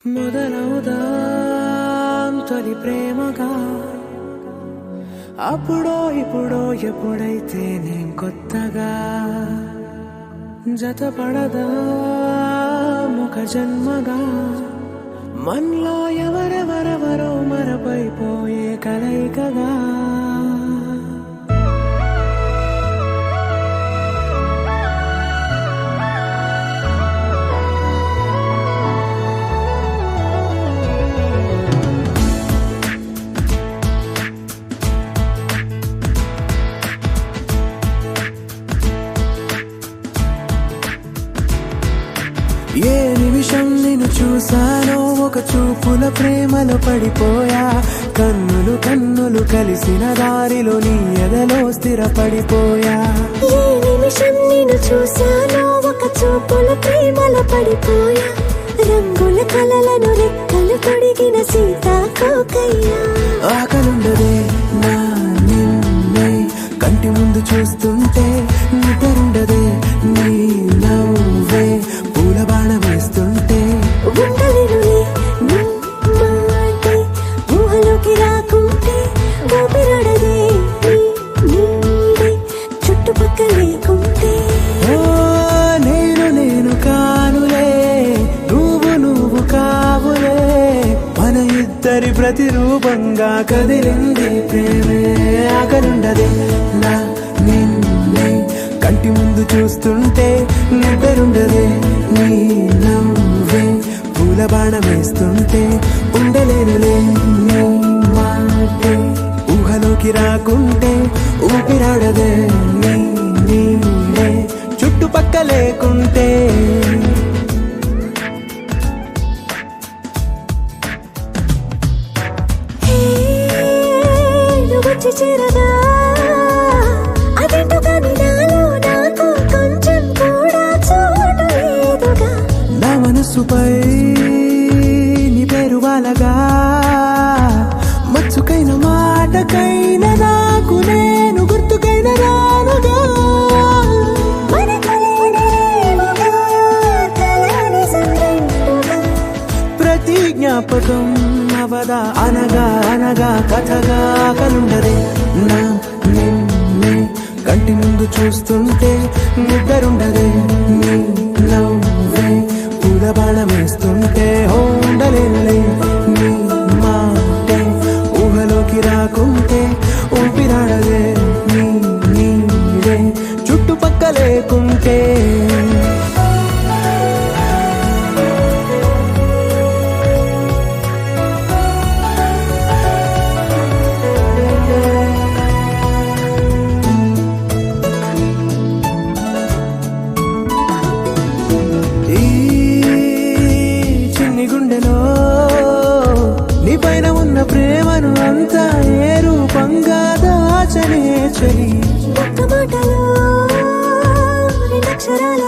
మొదలవుదాం తొలి ప్రేమగా అప్పుడో ఇప్పుడో ఎప్పుడైతే నేను కొత్తగా జతపడదా ముఖ జన్మగా మనలో ఎవరెవరెవరో మరపైపోయే కలయికగా ఏ నిమిషం నిన్ను చూసానో ఒక చూపుల ప్రేమలో పడిపోయా కన్నులు కన్నులు కలిసిన దారిలో నీ ఎదలో స్థిరపడిపోయా ఏ నిమిషం నిన్ను చూసానో ఒక చూపుల ప్రేమలో పడిపోయా రంగుల కలలను రెక్కలు తొడిగిన సీతాకోకయ్యా ఆకలుండదే నా నిన్నే కంటి ముందు చూస్తుంటే నిద్రుండదే నీ నవ్వే పూల బాణ వేస్తుంటే ఉండలేనులే నీ మాటే ఊహలోకి రాకుంటే ఊపిరాడదే నీ నీడే చుట్టుపక్కల లేకుంటే ఓ నేను కానులే నువ్వు కావులే మన ఇద్దరి ప్రతిరూపంగా కదిలింది ప్రేమే ఆకలుండదే నా నిన్నే కంటి ముందు చూస్తుంటే నిద్రుండదే నీ నవ్వే పూల బాణం వేస్తుంటే ఉండలేనులే నీ మాటే ఊహలోకి రాకుంటే ఊపిరాడదే నీ నీడే చుట్టుపక్క లేకుంటే వచ్చి చేరగా అదేంటో కానీ నాలో నాకు కొంచెం కూడా చోటు లేదుగా నా మనసుపై నీ పేరు వాలగా మచ్చుకైన మాటకైన నాకు నేను గుర్తుకైన రానుగా మనకులేనేమోగా కలని సంరెండుగా ప్రతి జ్ఞాపకం అవదా అనగా అనగా కథగా కలుండదే నా నిన్నే కంటి ముందు చూస్తుంటే నిద్రుండదే నీ నవ్వే పూల బాణం వేస్తుంటే ఉండలేనులే నీ మాటే ఊహలోకి రాకుంటే ఊపిరాడదే నీ నీడే చుట్టుపక్క లేకుంటే గుండెలో నీ పైన ఉన్న ప్రేమను అంతా ఏ రూపంగా దాచనే చలి ఒక్క మాటలో రెండక్షరాల